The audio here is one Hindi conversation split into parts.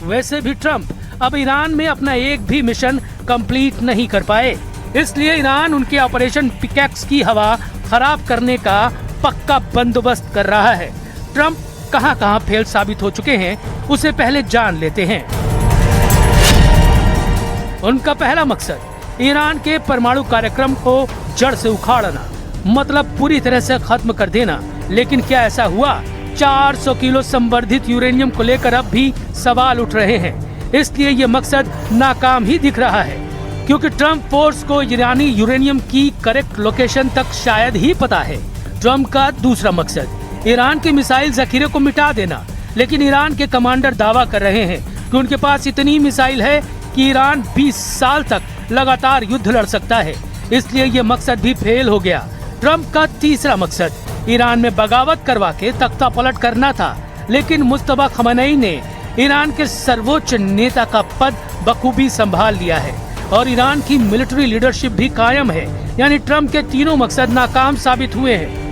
वैसे भी ट्रंप अब ईरान में अपना एक भी मिशन कंप्लीट नहीं कर पाए, इसलिए ईरान उनके ऑपरेशन पिकैक्स की हवा खराब करने का पक्का बंदोबस्त कर रहा है। ट्रंप कहां-कहां फेल साबित हो चुके हैं, उसे पहले जान लेते हैं। उनका पहला मकसद ईरान के परमाणु कार्यक्रम को जड़ से उखाड़ना, मतलब पूरी तरह से खत्म कर देना। लेकिन क्या ऐसा हुआ? 400 किलो संवर्धित यूरेनियम को लेकर अब भी सवाल उठ रहे हैं, इसलिए ये मकसद नाकाम ही दिख रहा है, क्योंकि ट्रंप फोर्स को ईरानी यूरेनियम की करेक्ट लोकेशन तक शायद ही पता है। ट्रंप का दूसरा मकसद ईरान के मिसाइल जखीरे को मिटा देना, लेकिन ईरान के कमांडर दावा कर रहे हैं कि उनके पास इतनी मिसाइल है कि ईरान 20 साल तक लगातार युद्ध लड़ सकता है, इसलिए ये मकसद भी फेल हो गया। ट्रंप का तीसरा मकसद ईरान में बगावत करवा के तख्ता पलट करना था, लेकिन मुस्तफा खamenei ने ईरान के सर्वोच्च नेता का पद बखूबी संभाल लिया है और ईरान की मिलिट्री लीडरशिप भी कायम है। यानी ट्रंप के तीनों मकसद नाकाम साबित हुए हैं।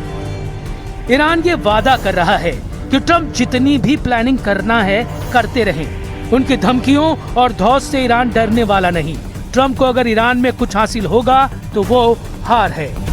ईरान ये वादा कर रहा है कि ट्रंप जितनी भी प्लानिंग करना है करते रहें। उनकी धमकियों और धौस से ईरान डरने वाला नहीं। ट्रंप को अगर ईरान में कुछ हासिल होगा तो वो हार है।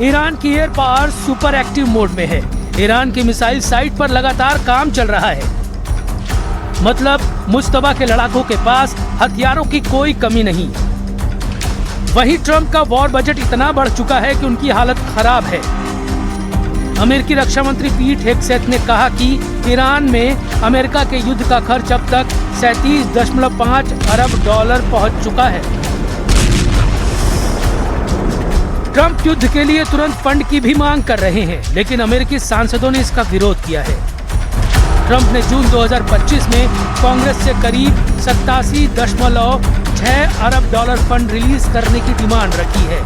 ईरान की air power super active mode में है। ईरान की मिसाइल साइट पर लगातार काम चल रहा है, मतलब मुस्तफा के लड़ाकों के पास हथियारों की कोई कमी नहीं। वहीं ट्रंप का वॉर बजट इतना बढ़ चुका है कि उनकी हालत खराब है। अमेरिकी रक्षा मंत्री पीट हेगसेथ ने कहा कि ईरान में अमेरिका के युद्ध का खर्च अब तक 37.5 अरब डॉलर पहुंच चुका है। ट्रंप युद्ध के लिए तुरंत फंड की भी मांग कर रहे हैं, लेकिन अमेरिकी सांसदों ने इसका विरोध किया है। ट्रंप ने जून 2025 में कांग्रेस से करीब 87.6 अरब डॉलर फंड रिलीज करने की डिमांड रखी है।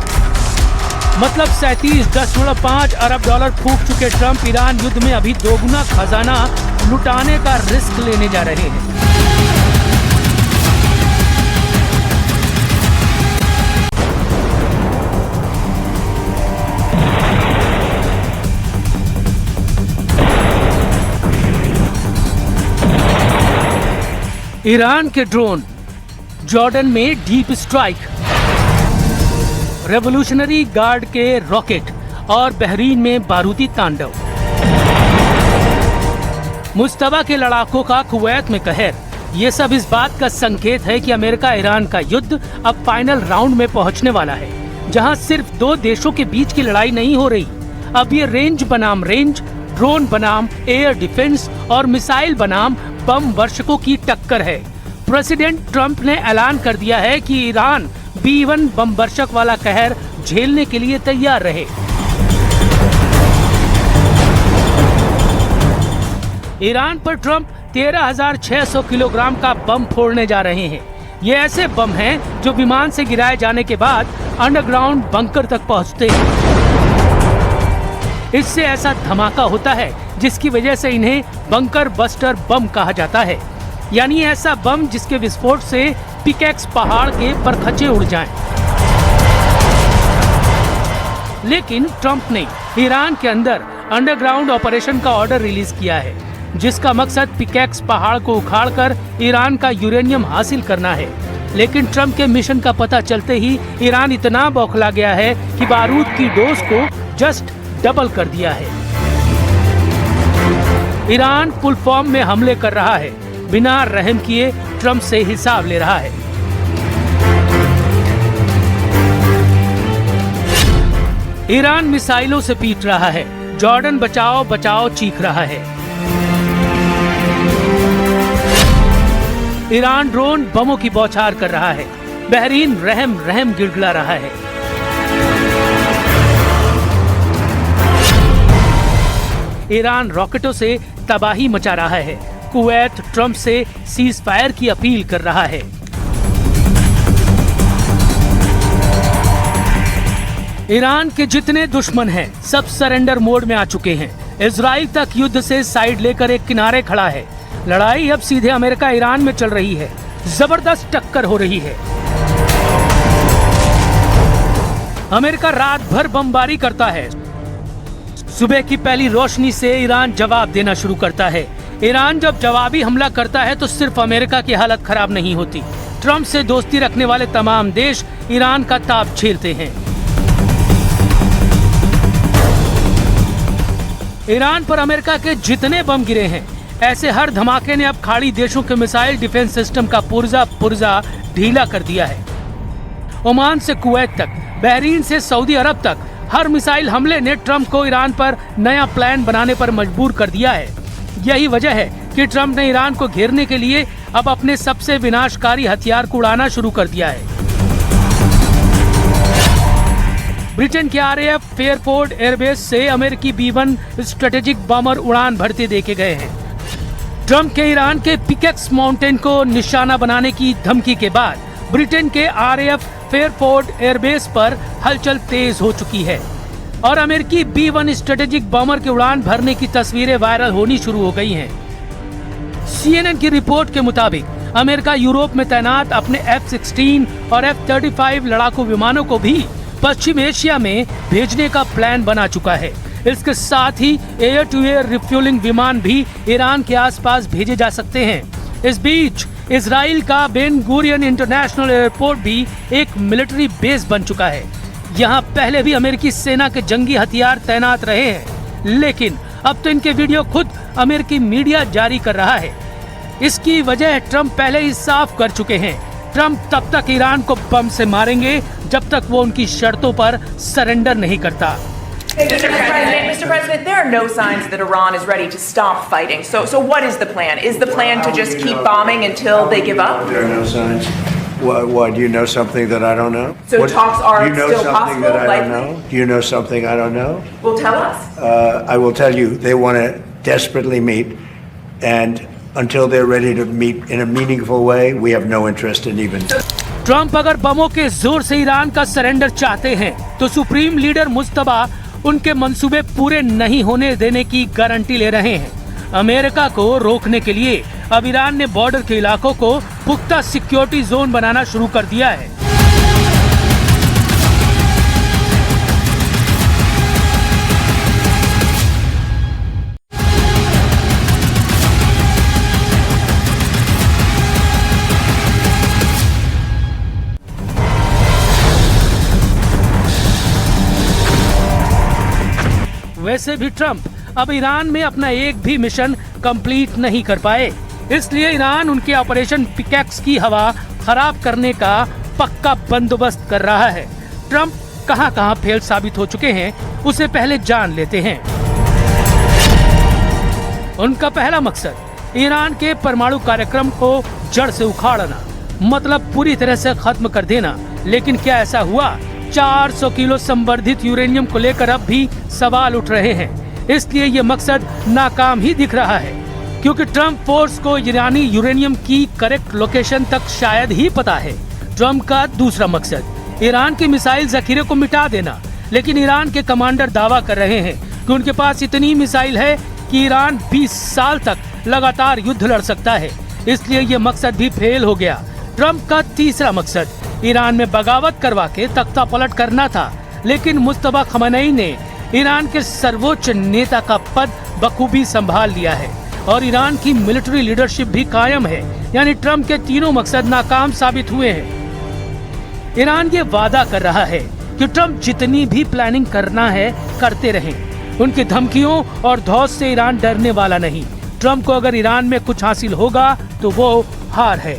मतलब 37.5 अरब डॉलर फूंक चुके ट्रंप ईरान युद्ध में अभी दोगुना खजाना लुटाने का रिस्क लेने जा रहे हैं। ईरान के ड्रोन, जॉर्डन में डीप स्ट्राइक, रेवोल्यूशनरी गार्ड के रॉकेट और बहरीन में बारूदी तांडव, मुस्तफा के लड़ाकों का कुवैत में कहर, ये सब इस बात का संकेत है कि अमेरिका ईरान का युद्ध अब फाइनल राउंड में पहुंचने वाला है, जहां सिर्फ दो देशों के बीच की लड़ाई नहीं हो रही। अब ये रेंज बनाम रेंज, ड्रोन बनाम एयर डिफेंस और मिसाइल बनाम बम वर्षकों की टक्कर है। प्रेसिडेंट ट्रंप ने ऐलान कर दिया है कि ईरान B-1 बम वर्षक वाला कहर झेलने के लिए तैयार रहे। ईरान पर ट्रंप 13,600 किलोग्राम का बम फोड़ने जा रहे हैं। ये ऐसे बम हैं जो विमान से गिराए जाने के बाद अंडरग्राउंड बंकर तक पहुंचते हैं। इससे ऐसा धमाका होता है जिसकी वजह से इन्हें बंकर बस्टर बम कहा जाता है, यानी ऐसा बम जिसके विस्फोट से पिकैक्स पहाड़ के परखचे उड़ जाएं। लेकिन ट्रंप ने ईरान के अंदर अंडरग्राउंड ऑपरेशन का ऑर्डर रिलीज किया है, जिसका मकसद पिकैक्स पहाड़ को उखाड़कर ईरान का यूरेनियम हासिल करना है। लेकिन ट्रंप के मिशन का पता चलते ही ईरान इतना बौखला गया है कि बारूद की डोज को जस्ट डबल कर दिया है। ईरान फुल फॉर्म में हमले कर रहा है, बिना रहम किए ट्रंप से हिसाब ले रहा है। ईरान मिसाइलों से पीट रहा है, जॉर्डन बचाओ बचाओ चीख रहा है। ईरान ड्रोन बमों की बौछार कर रहा है, बहरीन रहम रहम गिड़गिड़ा रहा है। ईरान रॉकेटों से तबाही मचा रहा है। कुवैत ट्रंप से सीज फायर की अपील कर रहा है। ईरान के जितने दुश्मन हैं, सब सरेंडर मोड में आ चुके हैं। इजराइल तक युद्ध से साइड लेकर एक किनारे खड़ा है। लड़ाई अब सीधे अमेरिका ईरान में चल रही है। जबरदस्त टक्कर हो रही है। अमेरिका रात भर बमबारी करता है। सुबह की पहली रोशनी से ईरान जवाब देना शुरू करता है। ईरान जब जवाबी हमला करता है तो सिर्फ अमेरिका की हालत खराब नहीं होती। ट्रंप से दोस्ती रखने वाले तमाम देश ईरान का ताप झेलते हैं। ईरान पर अमेरिका के जितने बम गिरे हैं, ऐसे हर धमाके ने अब खाड़ी देशों के मिसाइल डिफेंस सिस्टम का पुर्जा ढीला कर दिया है। ओमान से कुवैत तक, बहरीन से सऊदी अरब तक हर मिसाइल हमले ने ट्रंप को ईरान पर नया प्लान बनाने पर मजबूर कर दिया है। यही वजह है कि ट्रंप ने ईरान को घेरने के लिए अब अपने सबसे विनाशकारी हथियार को उड़ाना शुरू कर दिया है। ब्रिटेन के RAF फेयरफोर्ड एयरबेस से अमेरिकी B-1 स्ट्रेटेजिक बॉम्बर उड़ान भरते देखे गए हैं। ट्रंप के ईरान के पिकेक्स माउंटेन को निशाना बनाने की धमकी के बाद ब्रिटेन के RAF फेयरफोर्ड एयरबेस पर हलचल तेज हो चुकी है और अमेरिकी B-1 स्ट्रेटेजिक बॉम्बर के उड़ान भरने की तस्वीरें वायरल होनी शुरू हो गई हैं। CNN की रिपोर्ट के मुताबिक अमेरिका यूरोप में तैनात अपने F-16 और F-35 लड़ाकू विमानों को भी पश्चिम एशिया में भेजने का प्लान बना चुका है। इसके साथ ही एयर टू एयर रिफ्यूलिंग विमान भी ईरान के आसपास भेजे जा सकते हैं। इस बीच इजराइल का बेन गुरियन इंटरनेशनल एयरपोर्ट भी एक मिलिट्री बेस बन चुका है। यहाँ पहले भी अमेरिकी सेना के जंगी हथियार तैनात रहे हैं, लेकिन अब तो इनके वीडियो खुद अमेरिकी मीडिया जारी कर रहा है। इसकी वजह ट्रंप पहले ही साफ कर चुके हैं। ट्रंप तब तक ईरान को बम से मारेंगे जब तक वो उनकी शर्तों पर सरेंडर नहीं करता। Mr. President, there are no signs that Iran is ready to stop fighting. So what is the plan? Is the plan to just keep bombing until they give up? There are no signs. Why? Do you know something that I don't know? So talks are you know still something possible? that I don't know? Do you know something I don't know? Well, tell us. I will tell you. They want to desperately meet, and until they're ready to meet in a meaningful way, we have no interest in even. Trump अगर बमों के जोर से ईरान का सरेंडर चाहते हैं तो सुप्रीम लीडर मुस्तबा उनके मंसूबे पूरे नहीं होने देने की गारंटी ले रहे हैं। अमेरिका को रोकने के लिए अब ईरान ने बॉर्डर के इलाकों को पुख्ता सिक्योरिटी जोन बनाना शुरू कर दिया है। वैसे भी ट्रंप अब ईरान में अपना एक भी मिशन कंप्लीट नहीं कर पाए, इसलिए ईरान उनके ऑपरेशन पिकेक्स की हवा खराब करने का पक्का बंदोबस्त कर रहा है। ट्रंप कहां-कहां फेल साबित हो चुके हैं, उसे पहले जान लेते हैं। उनका पहला मकसद ईरान के परमाणु कार्यक्रम को जड़ से उखाड़ना, मतलब पूरी तरह से खत्म कर देना। लेकिन क्या ऐसा हुआ? 400 किलो संवर्धित यूरेनियम को लेकर अब भी सवाल उठ रहे हैं। इसलिए ये मकसद नाकाम ही दिख रहा है, क्योंकि ट्रंप फोर्स को ईरानी यूरेनियम की करेक्ट लोकेशन तक शायद ही पता है। ट्रंप का दूसरा मकसद ईरान के मिसाइल जखीरे को मिटा देना, लेकिन ईरान के कमांडर दावा कर रहे हैं कि उनके पास इतनी मिसाइल है कि ईरान 20 साल तक लगातार युद्ध लड़ सकता है। इसलिए ये मकसद भी फेल हो गया। ट्रंप का तीसरा मकसद ईरान में बगावत करवा के तख्ता पलट करना था, लेकिन मुस्तफा खamenei ने ईरान के सर्वोच्च नेता का पद बखूबी संभाल लिया है और ईरान की मिलिट्री लीडरशिप भी कायम है। यानी ट्रंप के तीनों मकसद नाकाम साबित हुए हैं। ईरान ये वादा कर रहा है कि ट्रंप जितनी भी प्लानिंग करना है करते रहें। उनकी धमकियों और धौस से ईरान डरने वाला नहीं। ट्रंप को अगर ईरान में कुछ हासिल होगा तो वो हार है।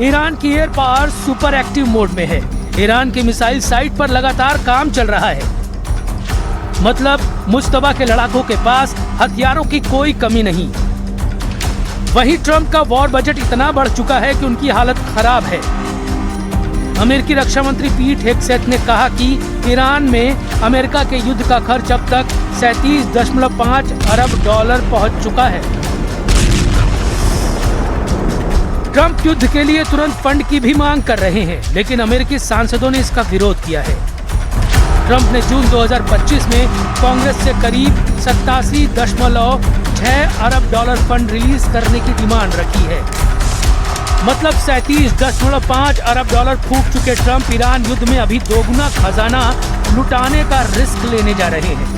ईरान की air power super active mode में है। ईरान के मिसाइल साइट पर लगातार काम चल रहा है। मतलब मुश्तबा के लड़ाकों के पास हथियारों की कोई कमी नहीं। वहीं ट्रंप का वॉर बजट इतना बढ़ चुका है कि उनकी हालत खराब है। अमेरिकी रक्षा मंत्री पीट हेगसेथ ने कहा कि ईरान में अमेरिका के युद्ध का खर्च अब तक 37.5 अरब डॉलर पहुंच चुका है। ट्रंप युद्ध के लिए तुरंत फंड की भी मांग कर रहे हैं, लेकिन अमेरिकी सांसदों ने इसका विरोध किया है। ट्रंप ने जून 2025 में कांग्रेस से करीब 87.6 अरब डॉलर फंड रिलीज करने की डिमांड रखी है। मतलब 37.5 अरब डॉलर फूंक चुके ट्रंप ईरान युद्ध में अभी दोगुना खजाना लुटाने का रिस्क लेने जा रहे हैं।